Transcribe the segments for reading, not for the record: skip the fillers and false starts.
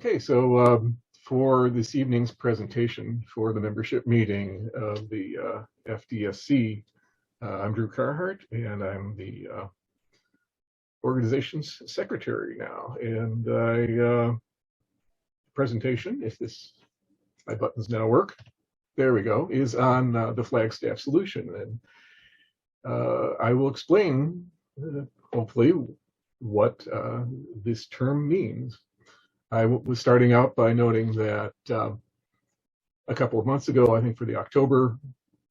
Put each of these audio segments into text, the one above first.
Okay, so for this evening's presentation for the membership meeting of the FDSC, I'm Drew Carhart, and I'm the organization's secretary now. And presentation, if my buttons now work, there we go, is on the Flagstaff Solution. And I will explain, hopefully, what this term means. I was starting out by noting that a couple of months ago, I think for the October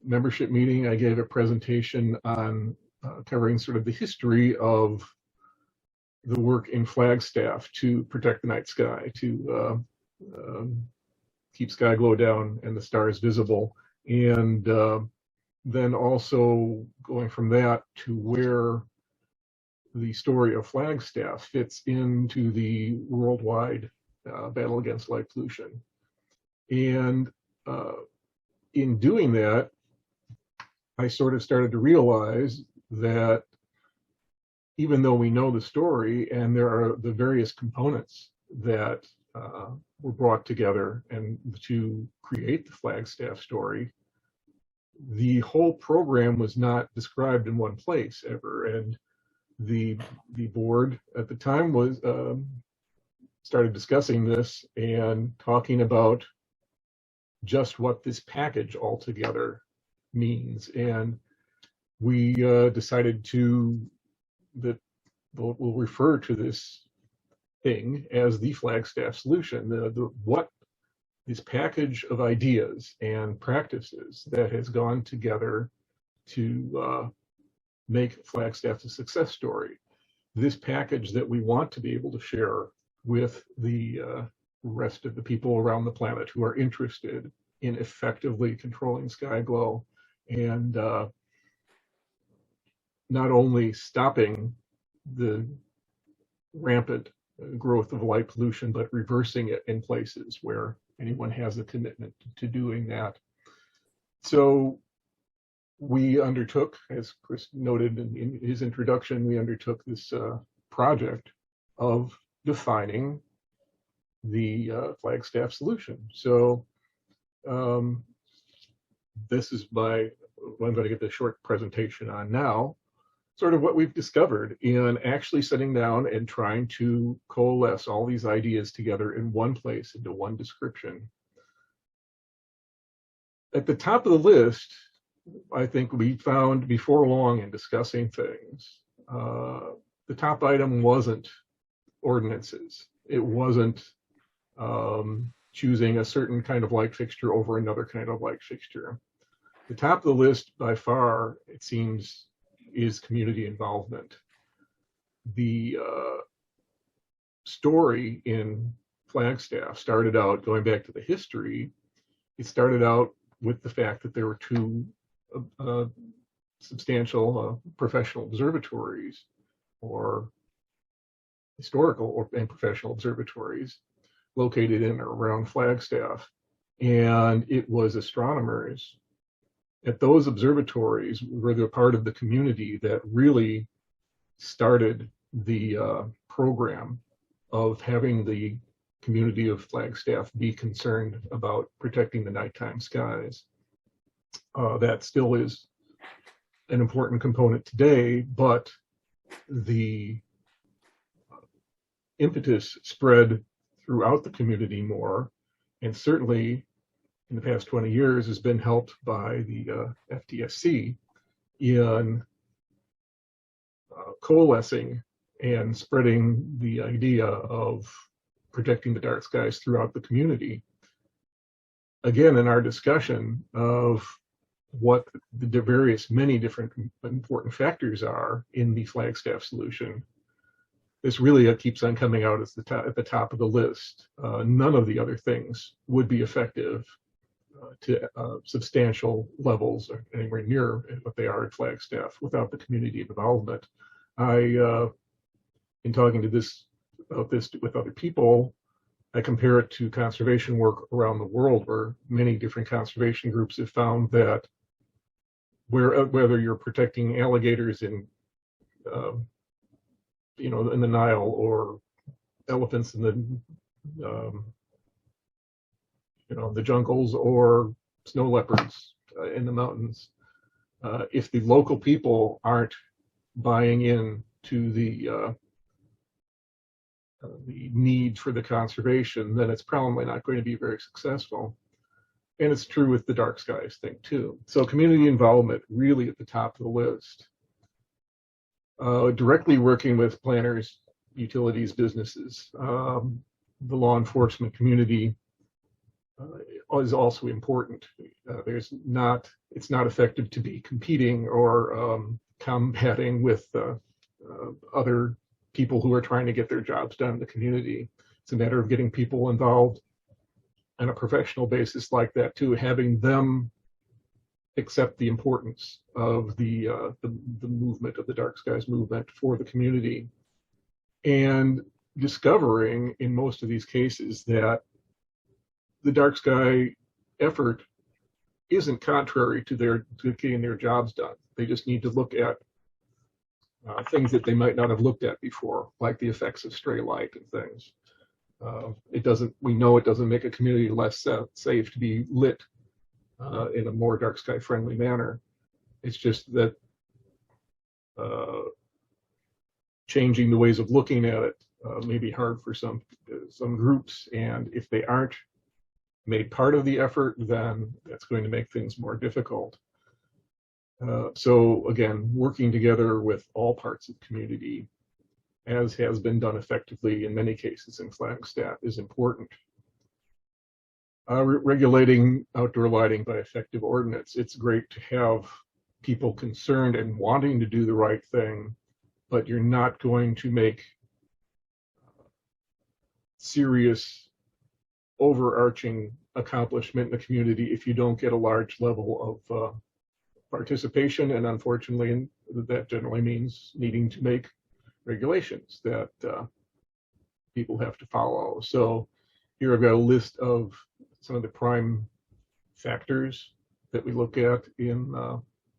membership meeting, I gave a presentation on covering sort of the history of the work in Flagstaff to protect the night sky, to keep sky glow down and the stars visible, and then also going from that to where the story of Flagstaff fits into the worldwide battle against light pollution. And in doing that, I sort of started to realize that even though we know the story and there are the various components that were brought together and to create the Flagstaff story, the whole program was not described in one place ever. And the board at the time was started discussing this and talking about just what this package altogether means, and we decided that we'll refer to this thing as the Flagstaff Solution, what this package of ideas and practices that has gone together to make Flagstaff a success story. This package that we want to be able to share with the rest of the people around the planet who are interested in effectively controlling sky glow and not only stopping the rampant growth of light pollution, but reversing it in places where anyone has a commitment to doing that. So we undertook, as Chris noted in his introduction, we undertook this project of defining the Flagstaff Solution. So this is what I'm going to get the short presentation on now, sort of what we've discovered in actually sitting down and trying to coalesce all these ideas together in one place into one description. At the top of the list, I think we found before long in discussing things, the top item wasn't ordinances. It wasn't choosing a certain kind of light fixture over another kind of light fixture. The top of the list by far, it seems, is community involvement. The story in Flagstaff started out, going back to the history, it started out with the fact that there were two substantial professional observatories, or historical and professional observatories, located in or around Flagstaff. And it was astronomers at those observatories were the part of the community that really started the program of having the community of Flagstaff be concerned about protecting the nighttime skies. That still is an important component today, but the impetus spread throughout the community more, and certainly in the past 20 years has been helped by the FDSC in coalescing and spreading the idea of protecting the dark skies throughout the community. Again, in our discussion of what the many different important factors are in the Flagstaff Solution, this really keeps on coming out as at the top of the list. None of the other things would be effective to substantial levels or anywhere near what they are at Flagstaff without the community involvement. In talking about this with other people, I compare it to conservation work around the world, where many different conservation groups have found that whether you're protecting alligators in in the Nile, or elephants in the um, the jungles or snow leopards in the mountains. If the local people aren't buying in to the need for the conservation, then it's probably not going to be very successful. And it's true with the dark skies thing too. So community involvement really at the top of the list. Directly working with planners, utilities, businesses, the law enforcement community is also important. It's not effective to be competing or combating with other people who are trying to get their jobs done in the community. It's a matter of getting people involved on a professional basis like that too, having them accept the importance of the movement of the dark skies movement for the community, and discovering in most of these cases that the dark sky effort isn't contrary to getting their jobs done. They just need to look at things that they might not have looked at before, like the effects of stray light and things. We know it doesn't make a community less safe to be lit in a more dark sky friendly manner. It's just that changing the ways of looking at it may be hard for some groups, and if they aren't made part of the effort, then that's going to make things more difficult. So again, working together with all parts of the community, as has been done effectively in many cases in Flagstaff, is important. Regulating outdoor lighting by effective ordinance. It's great to have people concerned and wanting to do the right thing, but you're not going to make serious overarching accomplishment in the community if you don't get a large level of participation, and unfortunately that generally means needing to make regulations that people have to follow. So here I've got a list of some of the prime factors that we look at in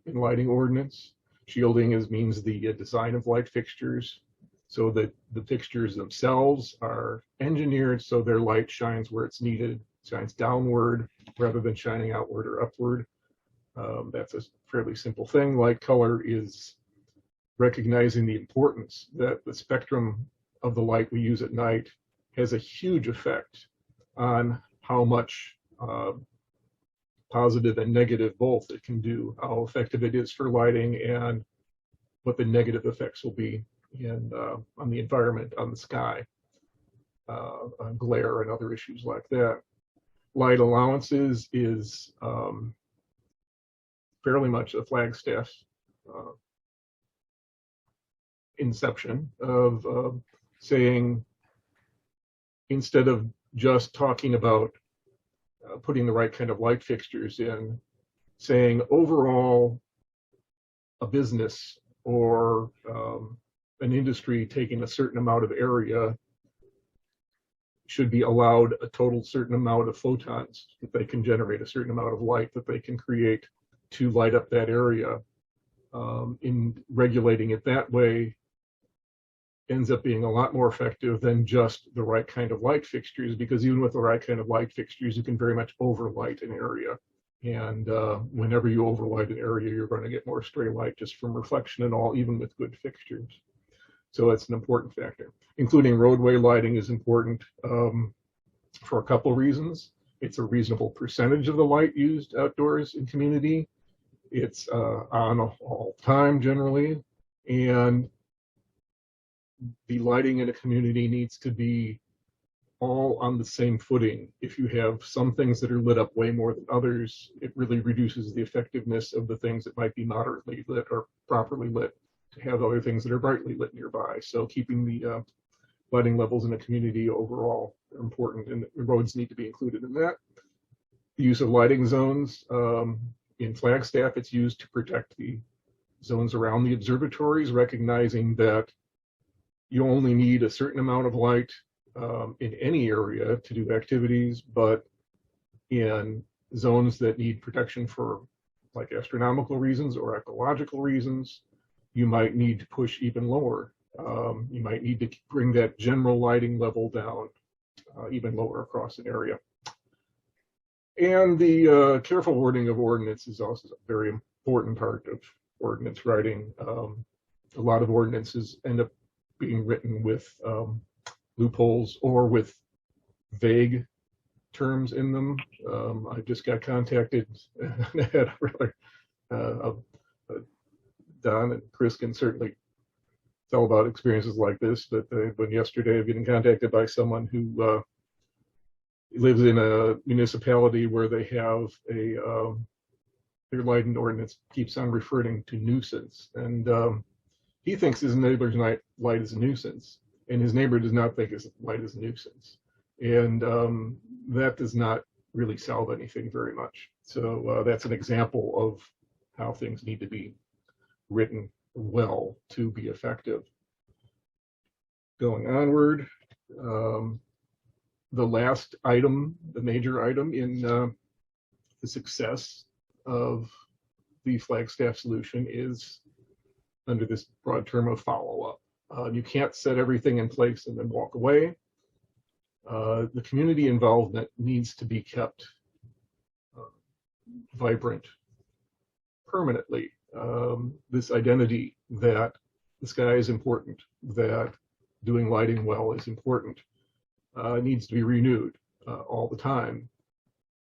lighting ordinance. Shielding means the design of light fixtures, so that the fixtures themselves are engineered so their light shines where it's needed, shines downward rather than shining outward or upward. That's a fairly simple thing. Light color is recognizing the importance that the spectrum of the light we use at night has a huge effect on how much positive and negative both it can do, how effective it is for lighting, and what the negative effects will be on the environment, on the sky, on glare and other issues like that. Light allowances is fairly much a Flagstaff inception of saying, instead of just talking about putting the right kind of light fixtures in, saying overall a business or an industry taking a certain amount of area should be allowed a total certain amount of photons that they can generate, a certain amount of light that they can create to light up that area. In regulating it that way ends up being a lot more effective than just the right kind of light fixtures, because even with the right kind of light fixtures, you can very much overlight an area. And whenever you overlight an area, you're going to get more stray light just from reflection and all, even with good fixtures. So that's an important factor. Including roadway lighting is important for a couple reasons. It's a reasonable percentage of the light used outdoors in community. It's on all time generally, and the lighting in a community needs to be all on the same footing. If you have some things that are lit up way more than others, it really reduces the effectiveness of the things that might be moderately lit or properly lit to have other things that are brightly lit nearby. So keeping the lighting levels in a community overall are important, and the roads need to be included in that. The use of lighting zones. In Flagstaff, it's used to protect the zones around the observatories, recognizing that you only need a certain amount of light in any area to do activities, but in zones that need protection for like astronomical reasons or ecological reasons, you might need to push even lower. You might need to bring that general lighting level down even lower across an area. And the careful wording of ordinance is also a very important part of ordinance writing. A lot of ordinances end up being written with loopholes or with vague terms in them. I just got contacted, had Don and Chris can certainly tell about experiences like this, but when yesterday I've been contacted by someone who lives in a municipality where they have their lighting ordinance keeps on referring to nuisance, and he thinks his neighbor's light is a nuisance, and his neighbor does not think his light is a nuisance, and that does not really solve anything very much. So that's an example of how things need to be written well to be effective. Going onward, the last item, the major item in the success of the Flagstaff solution is under this broad term of follow-up. You can't set everything in place and then walk away. The community involvement needs to be kept vibrant permanently. This identity that the sky is important, that doing lighting well is important, needs to be renewed all the time.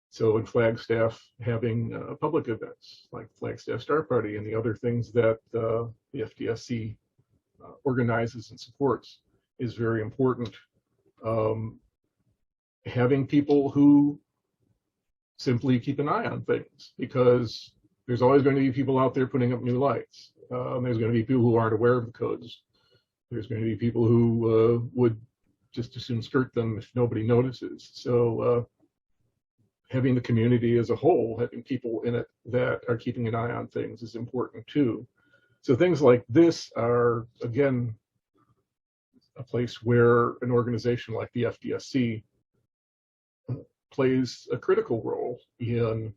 So in Flagstaff, having public events like Flagstaff Star Party and the other things that the FDSC organizes and supports is very important. Having people who simply keep an eye on things, because there's always going to be people out there putting up new lights. There's going to be people who aren't aware of the codes. There's going to be people who would just as soon skirt them if nobody notices. So having the community as a whole, having people in it that are keeping an eye on things is important too. So things like this are, again, a place where an organization like the FDSC plays a critical role in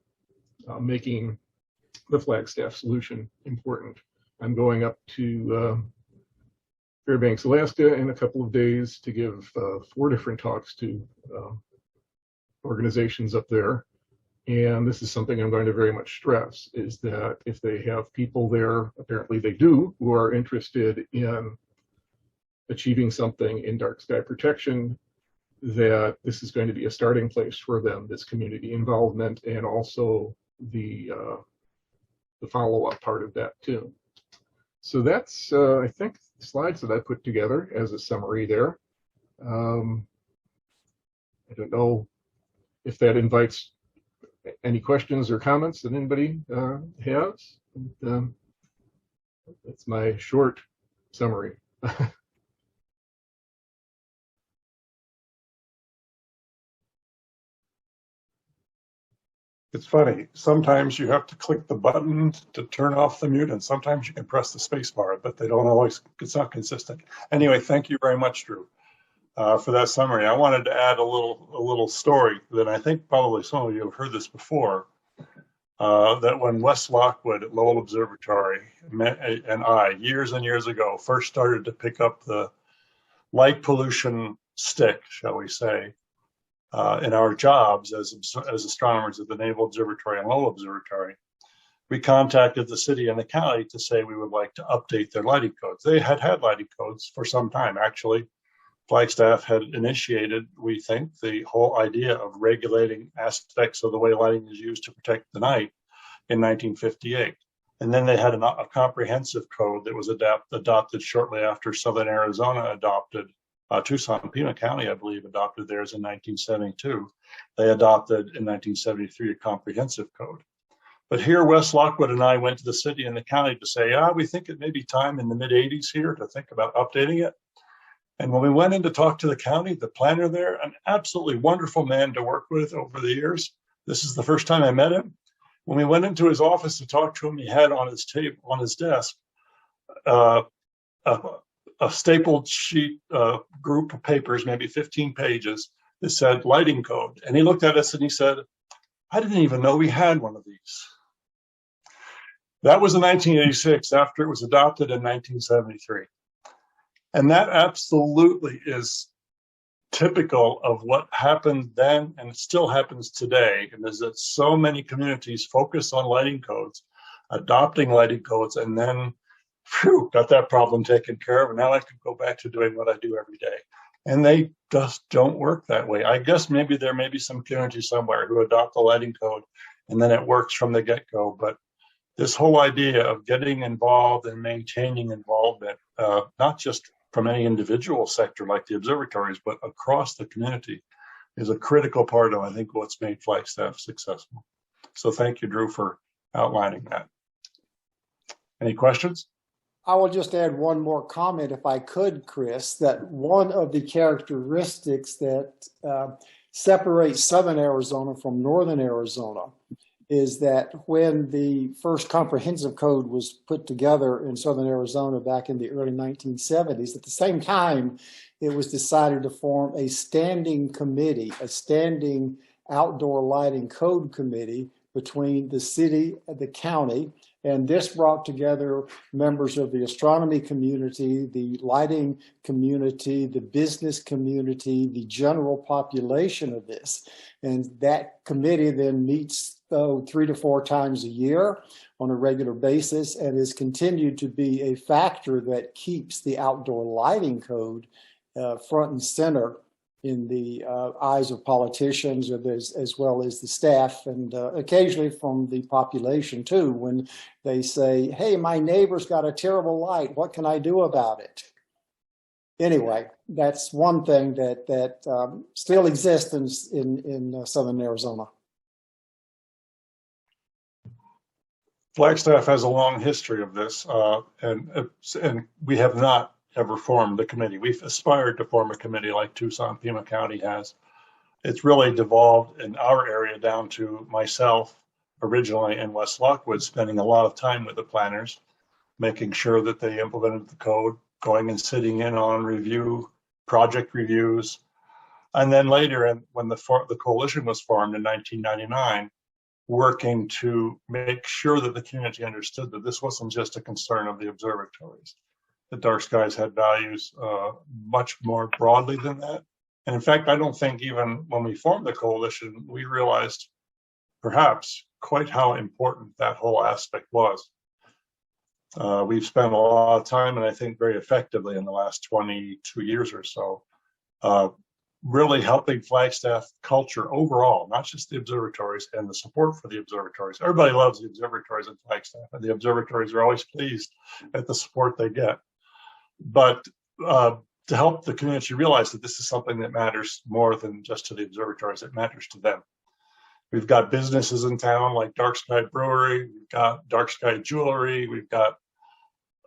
making the Flagstaff solution important. I'm going up to Fairbanks, Alaska in a couple of days to give 4 different talks to organizations up there. And this is something I'm going to very much stress, is that if they have people there, apparently they do, who are interested in achieving something in dark sky protection, that this is going to be a starting place for them, this community involvement, and also the follow-up part of that too. So that's, I think, the slides that I put together as a summary there. I don't know if that invites any questions or comments that anybody has. That's my short summary. It's funny, sometimes you have to click the button to turn off the mute, and sometimes you can press the space bar, but they don't always, it's not consistent. Anyway, thank you very much, Drew, for that summary. I wanted to add a little story that I think probably some of you have heard this before, that when Wes Lockwood at Lowell Observatory and I, years and years ago, first started to pick up the light pollution stick, shall we say, in our jobs as astronomers at the Naval Observatory and Lowell Observatory, we contacted the city and the county to say we would like to update their lighting codes. They had lighting codes for some time. Actually, Flagstaff had initiated, we think, the whole idea of regulating aspects of the way lighting is used to protect the night in 1958. And then they had a comprehensive code that was adopted shortly after Southern Arizona adopted Tucson, Pima County, I believe, adopted theirs in 1972. They adopted in 1973 a comprehensive code. But here, Wes Lockwood and I went to the city and the county to say, we think it may be time in the mid-'80s here to think about updating it. And when we went in to talk to the county, the planner there, an absolutely wonderful man to work with over the years. This is the first time I met him. When we went into his office to talk to him, he had on his table, on his desk, a stapled sheet group of papers, maybe 15 pages, that said lighting code. And he looked at us and he said, I didn't even know we had one of these. That was in 1986 after it was adopted in 1973. And that absolutely is typical of what happened then and it still happens today, and is that so many communities focus on lighting codes, adopting lighting codes, and then phew, got that problem taken care of, and now I can go back to doing what I do every day. And they just don't work that way. I guess maybe there may be some community somewhere who adopt the lighting code and then it works from the get-go. But this whole idea of getting involved and maintaining involvement, not just from any individual sector like the observatories, but across the community, is a critical part of, I think, what's made Flagstaff successful. So thank you, Drew, for outlining that. Any questions? I will just add one more comment, if I could, Chris, that one of the characteristics that separates Southern Arizona from Northern Arizona is that when the first comprehensive code was put together in Southern Arizona back in the early 1970s, at the same time, it was decided to form a standing committee, a standing outdoor lighting code committee between the city and the county. And this brought together members of the astronomy community, the lighting community, the business community, the general population of this. And that committee then meets 3 to 4 times a year on a regular basis and has continued to be a factor that keeps the outdoor lighting code front and center in the eyes of politicians as well as the staff, and occasionally from the population too, when they say, hey, my neighbor's got a terrible light, what can I do about it? Anyway, that's one thing that still exists in Southern Arizona. Flagstaff has a long history of this, and we have not ever formed the committee. We've aspired to form a committee like Tucson, Pima County has. It's really devolved in our area down to myself originally in West Lockwood, spending a lot of time with the planners, making sure that they implemented the code, going and sitting in on project reviews. And then later, when the coalition was formed in 1999, working to make sure that the community understood that this wasn't just a concern of the observatories. The dark skies had values much more broadly than that. And in fact, I don't think even when we formed the coalition, we realized perhaps quite how important that whole aspect was. We've spent a lot of time, and I think very effectively in the last 22 years or so, really helping Flagstaff culture overall, not just the observatories and the support for the observatories. Everybody loves the observatories in Flagstaff, and the observatories are always pleased at the support they get. But to help the community realize that this is something that matters more than just to the observatories, it matters to them. We've got businesses in town like Dark Sky Brewery, we've got Dark Sky Jewelry, we've got,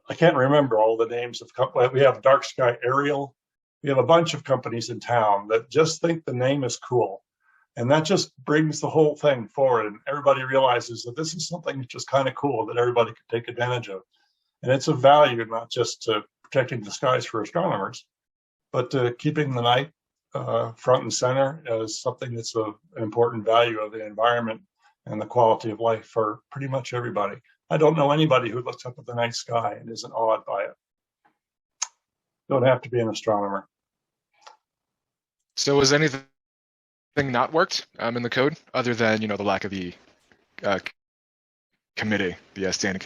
I can't remember all the names of companies. We have Dark Sky Aerial. We have a bunch of companies in town that just think the name is cool. And that just brings the whole thing forward. And everybody realizes that this is something that's just kind of cool that everybody can take advantage of. And it's of value, not just to protecting the skies for astronomers, but to keeping the night front and center as something that's an important value of the environment and the quality of life for pretty much everybody. I don't know anybody who looks up at the night sky and isn't awed by it. Don't have to be an astronomer. So was anything not worked in the code other than, the lack of the committee, the standing?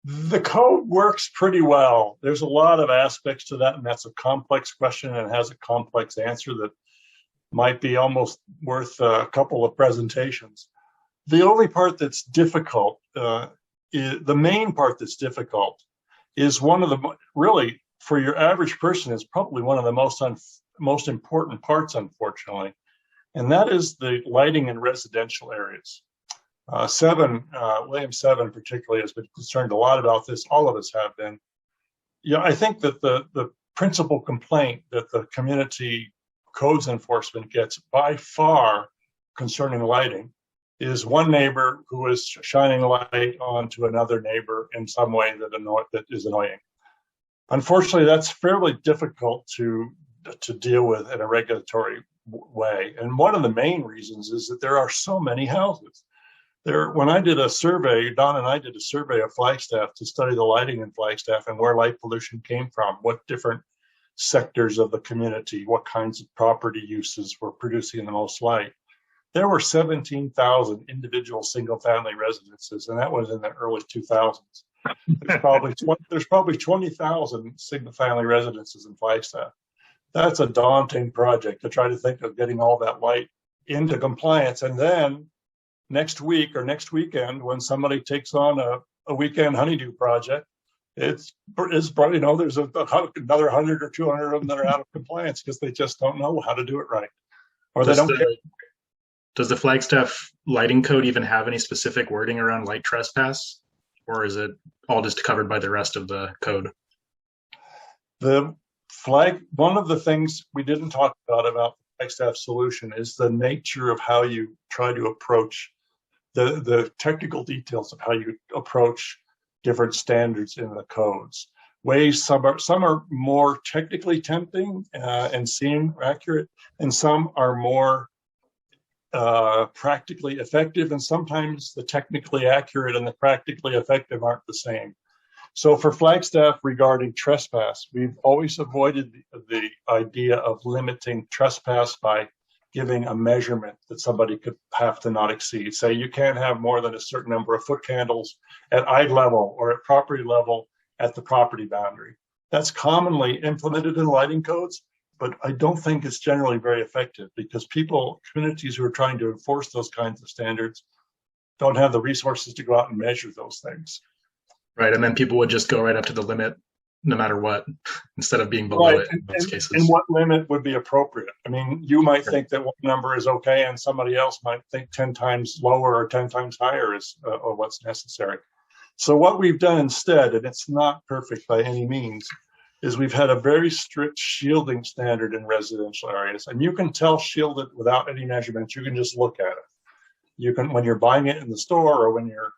The code works pretty well. There's a lot of aspects to that, and that's a complex question and has a complex answer that might be almost worth a couple of presentations. The only part that's difficult, the main part that's difficult is one of the, really, for your average person, is probably one of the most important parts, unfortunately, and that is the lighting in residential areas. William 7 particularly has been concerned a lot about this. All of us have been. I think that the principal complaint that the community codes enforcement gets by far concerning lighting is one neighbor who is shining a light onto another neighbor in some way that is annoying. Unfortunately, that's fairly difficult to deal with in a regulatory way. And one of the main reasons is that there are so many houses. When I did a survey, Don and I did a survey of Flagstaff to study the lighting in Flagstaff and where light pollution came from, what different sectors of the community, what kinds of property uses were producing the most light. There were 17,000 individual single-family residences, and that was in the early 2000s. There's probably 20,000 single-family residences in Flagstaff. That's a daunting project to try to think of getting all that light into compliance. And then next week or next weekend, when somebody takes on a weekend honeydew project, it's probably, there's another 100 or 200 of them that are out of compliance because they just don't know how to do it right, or they don't care. Does the Flagstaff lighting code even have any specific wording around light trespass, or is it all just covered by the rest of the code? One of the things we didn't talk about Flagstaff Solution is the nature of how you try to approach the technical details of how you approach different standards in the codes. Some are more technically tempting and seem accurate, and some are more practically effective, and sometimes the technically accurate and the practically effective aren't the same. So for Flagstaff regarding trespass, we've always avoided the idea of limiting trespass by giving a measurement that somebody could have to not exceed. Say you can't have more than a certain number of foot candles at eye level or at property level at the property boundary. That's commonly implemented in lighting codes, but I don't think it's generally very effective because communities who are trying to enforce those kinds of standards don't have the resources to go out and measure those things. Right, and then people would just go right up to the limit no matter what, instead of being below it in most cases. And what limit would be appropriate? I mean, you might think that one number is okay, and somebody else might think 10 times lower or 10 times higher is or what's necessary. So what we've done instead, and it's not perfect by any means, is we've had a very strict shielding standard in residential areas. And you can tell shielded without any measurements. You can just look at it. You can, when you're buying it in the store or when you're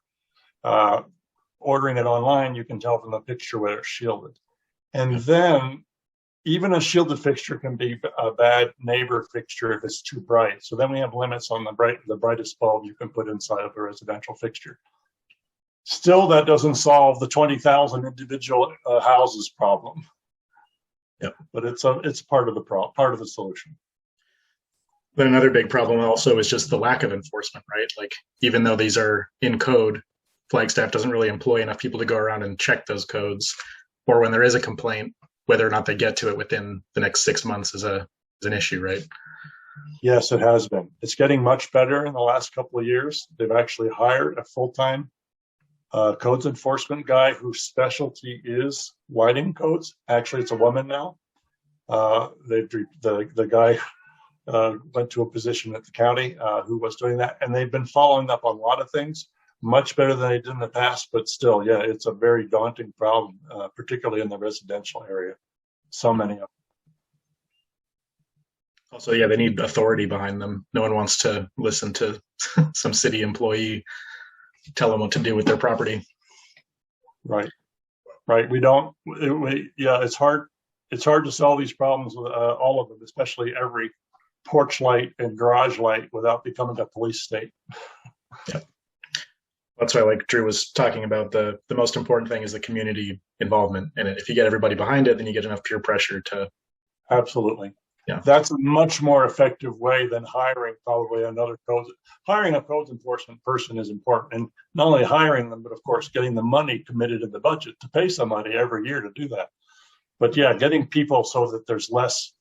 ordering it online, you can tell from the picture whether it's shielded. And then even a shielded fixture can be a bad neighbor fixture if it's too bright. So then we have limits on the brightest bulb you can put inside of a residential fixture. Still, that doesn't solve the 20,000 individual houses problem. Yep. But it's part of the solution. But another big problem also is just the lack of enforcement, right? Like, even though these are in code, Flagstaff doesn't really employ enough people to go around and check those codes. Or when there is a complaint, whether or not they get to it within the next 6 months is an issue, right? Yes, it has been. It's getting much better in the last couple of years. They've actually hired a full-time codes enforcement guy whose specialty is lighting codes. Actually, it's a woman now. The guy went to a position at the county who was doing that, and they've been following up on a lot of things, much better than they did in the past. But still, yeah, it's a very daunting problem, particularly in the residential area. So many of them. Also, yeah, they need authority behind them. No one wants to listen to some city employee tell them what to do with their property. Right. It's hard to solve these problems with all of them, especially every porch light and garage light, without becoming a police state. Yeah. That's why, like Drew was talking about, the most important thing is the community involvement in it. If you get everybody behind it, then you get enough peer pressure to. Absolutely. Yeah. That's a much more effective way than hiring probably another code. Hiring a codes enforcement person is important, and not only hiring them, but of course getting the money committed in the budget to pay somebody every year to do that. But yeah, getting people so that there's less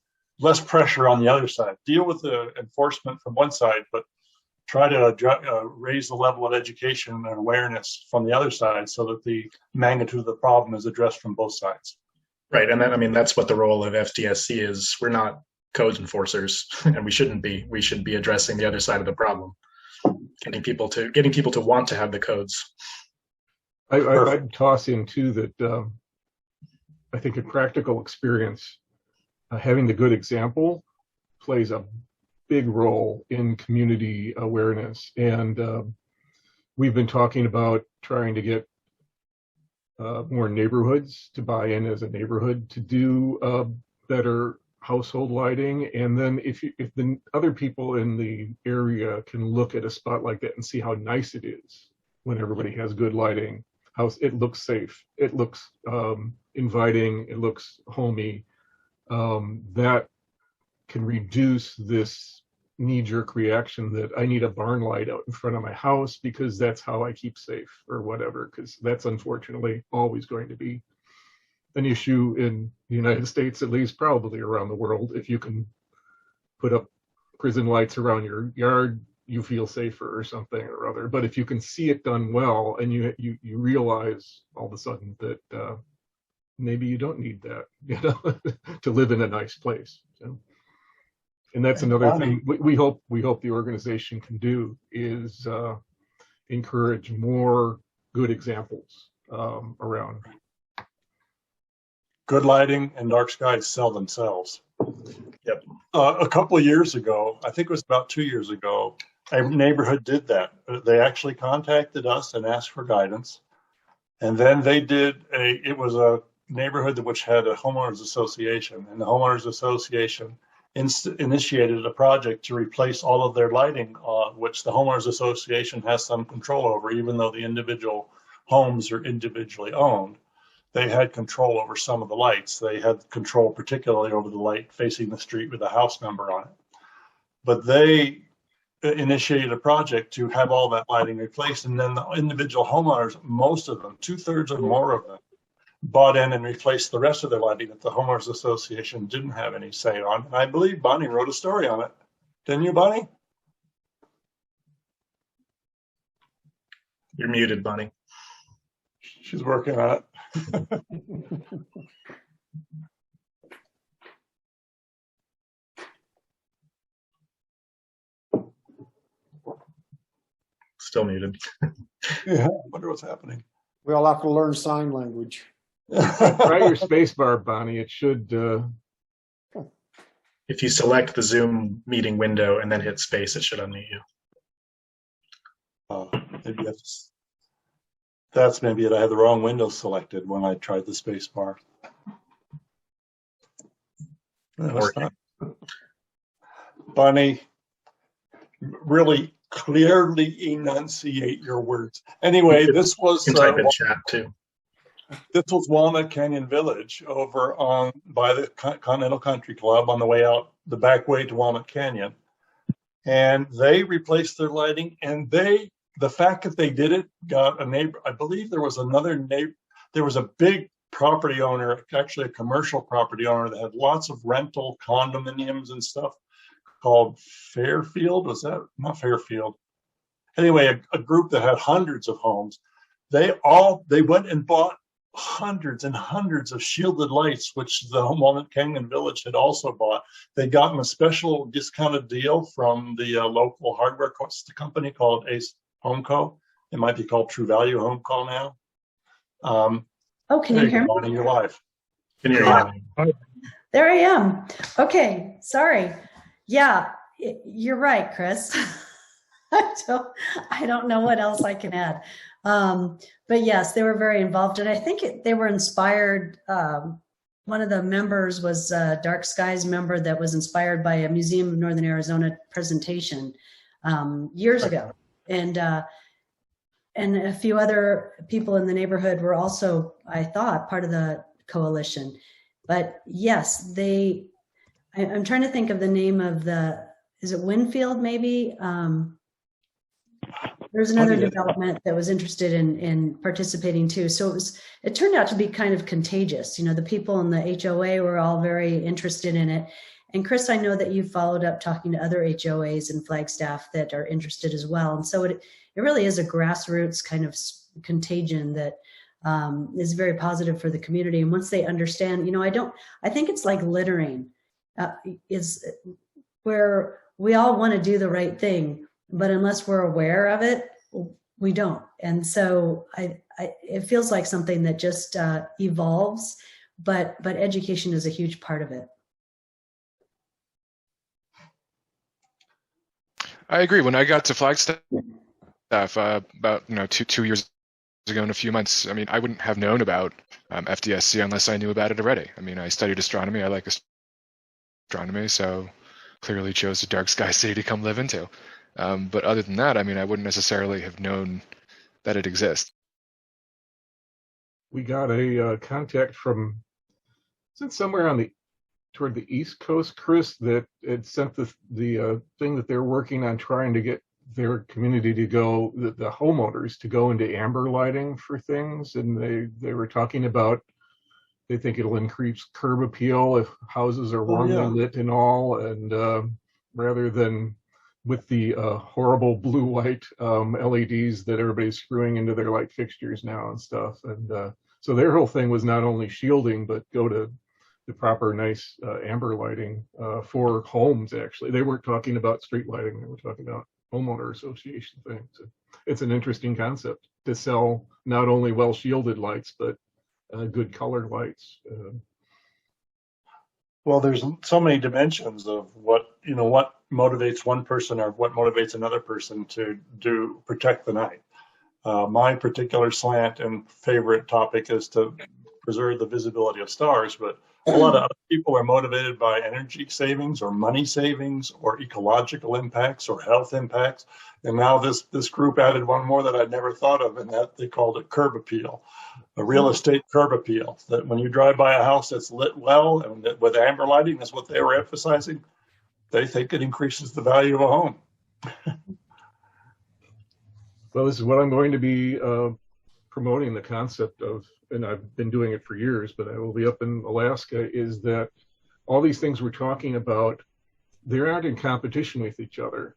pressure on the other side. Deal with the enforcement from one side, but try to raise the level of education and awareness from the other side so that the magnitude of the problem is addressed from both sides. Right, and then, I mean, that's what the role of FDSC is. We're not codes enforcers, and we shouldn't be. We should be addressing the other side of the problem, getting people to want to have the codes. I'd toss in too that I think a practical experience, having the good example, plays a big role in community awareness, and we've been talking about trying to get more neighborhoods to buy in as a neighborhood to do better household lighting, and then if the other people in the area can look at a spot like that and see how nice it is when everybody has good lighting, how it looks safe, it looks inviting, it looks homey, that can reduce this knee-jerk reaction that I need a barn light out in front of my house because that's how I keep safe or whatever, because that's unfortunately always going to be an issue in the United States, at least, probably around the world. If you can put up prison lights around your yard, you feel safer or something or other. But if you can see it done well and you realize all of a sudden that maybe you don't need that, to live in a nice place. So. And that's another thing we hope the organization can do is encourage more good examples around. Good lighting and dark skies sell themselves. Yep. A couple of years ago, I think it was about 2 years ago, a neighborhood did that. They actually contacted us and asked for guidance. And then they did it was a neighborhood which had a homeowners association, and the homeowners association initiated a project to replace all of their lighting, which the homeowners association has some control over, even though the individual homes are individually owned. They had control over some of the lights. They had control particularly over the light facing the street with a house number on it. But they initiated a project to have all that lighting replaced, and then the individual homeowners, most of them, 2/3 or more of them, bought in and replaced the rest of their lighting that the homeowners association didn't have any say on. And I believe Bonnie wrote a story on it. Didn't you, Bonnie? You're muted, Bonnie. She's working on it. Still muted. Yeah, I wonder what's happening. We'll have to learn sign language. Try your space bar, Bonnie. It should. If you select the Zoom meeting window and then hit space, it should unmute you. Maybe that's maybe it. I had the wrong window selected when I tried the space bar. Bonnie, really clearly enunciate your words. Anyway, this was type in chat too. This was Walnut Canyon Village over on by the Continental Country Club on the way out the back way to Walnut Canyon, and they replaced their lighting. And the fact that they did it got a neighbor. I believe there was another neighbor. There was a big property owner, actually a commercial property owner that had lots of rental condominiums and stuff called Fairfield. Was that not Fairfield? Anyway, a group that had hundreds of homes. They went and bought hundreds and hundreds of shielded lights, which the Walnut Canyon Village had also bought. They'd gotten a special discounted deal from the local hardware company called Ace Home Co. It might be called True Value Home Co. now. Can you hear me? On your live. Can you hear me? There I am. Okay, sorry. Yeah, you're right, Chris. I don't know what else I can add. But yes, they were very involved, and I think they were inspired. One of the members was a Dark Skies member that was inspired by a Museum of Northern Arizona presentation years ago, and a few other people in the neighborhood were also, I thought, part of the coalition. But yes, I'm trying to think of the name of is it Winfield maybe? There's another development that was interested in participating too. So it turned out to be kind of contagious. You know, the people in the HOA were all very interested in it. And Chris, I know that you followed up talking to other HOAs in Flagstaff that are interested as well. And so it really is a grassroots kind of contagion that is very positive for the community. And once they understand, I think it's like littering, is where we all want to do the right thing, but unless we're aware of it, we don't. And so it feels like something that just evolves, but education is a huge part of it. I agree. When I got to Flagstaff about 2 years ago in a few months, I mean, I wouldn't have known about FDSC unless I knew about it already. I mean, I studied astronomy. I like astronomy, so clearly chose a dark sky city to come live into. But other than that, I mean, I wouldn't necessarily have known that it exists. We got a contact from, since somewhere on toward the East Coast, Chris, that had sent the thing that they're working on trying to get their community to go, the homeowners to go into amber lighting for things, and they were talking about, they think it'll increase curb appeal if houses are warmly lit and all, and rather than with the horrible blue white LEDs that everybody's screwing into their light fixtures now and stuff. And so their whole thing was not only shielding, but go to the proper nice amber lighting for homes. Actually, they weren't talking about street lighting, they were talking about homeowner association things. So it's an interesting concept to sell not only well shielded lights, but good colored lights. Well, there's so many dimensions of what motivates one person or what motivates another person to protect the night. My particular slant and favorite topic is to preserve the visibility of stars, but a lot of other people are motivated by energy savings or money savings or ecological impacts or health impacts. And now this group added one more that I'd never thought of, and that they called it curb appeal, a real estate curb appeal, that when you drive by a house that's lit well and with amber lighting, that's what they were emphasizing, they think it increases the value of a home. Well, this is what I'm going to be promoting, the concept of, and I've been doing it for years, but I will be up in Alaska, is that all these things we're talking about, they aren't in competition with each other.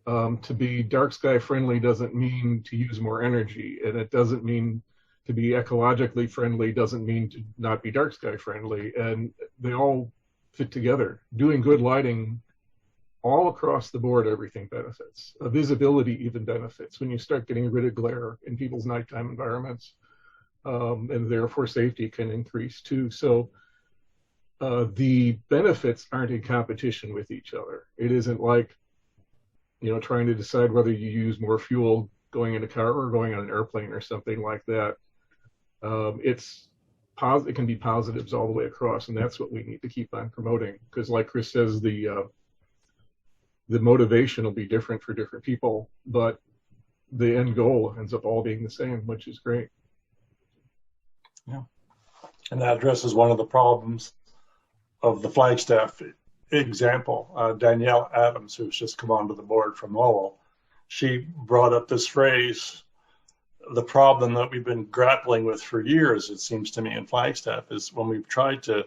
To be dark sky friendly doesn't mean to use more energy, and it doesn't mean to be ecologically friendly doesn't mean to not be dark sky friendly, and they all fit together. Doing good lighting all across the board, everything benefits. Visibility even benefits when you start getting rid of glare in people's nighttime environments, and therefore safety can increase too. So the benefits aren't in competition with each other. It isn't like, trying to decide whether you use more fuel going in a car or going on an airplane or something like that. It can be positives all the way across, and that's what we need to keep on promoting. Because, like Chris says, the motivation will be different for different people, but the end goal ends up all being the same, which is great. Yeah, and that addresses one of the problems of the Flagstaff example. Danielle Adams, who's just come onto the board from Lowell, she brought up this phrase, the problem that we've been grappling with for years, it seems to me, in Flagstaff, is when we've tried to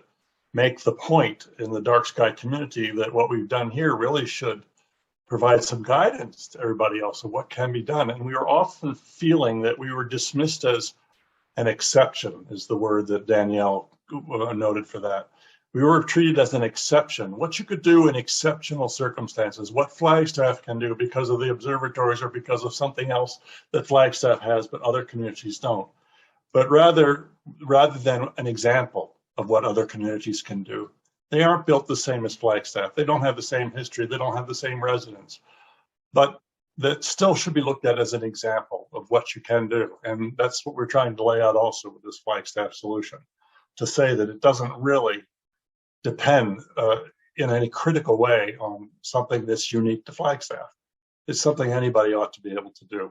make the point in the dark sky community that what we've done here really should provide some guidance to everybody else of what can be done. And we were often feeling that we were dismissed as an exception, is the word that Danielle noted for that. We were treated as an exception. What you could do in exceptional circumstances, what Flagstaff can do because of the observatories or because of something else that Flagstaff has but other communities don't. But rather than an example of what other communities can do, they aren't built the same as Flagstaff. They don't have the same history. They don't have the same residents. But that still should be looked at as an example of what you can do. And that's what we're trying to lay out also with this Flagstaff solution, to say that it doesn't really depend in any critical way on something that's unique to Flagstaff. It's something anybody ought to be able to do.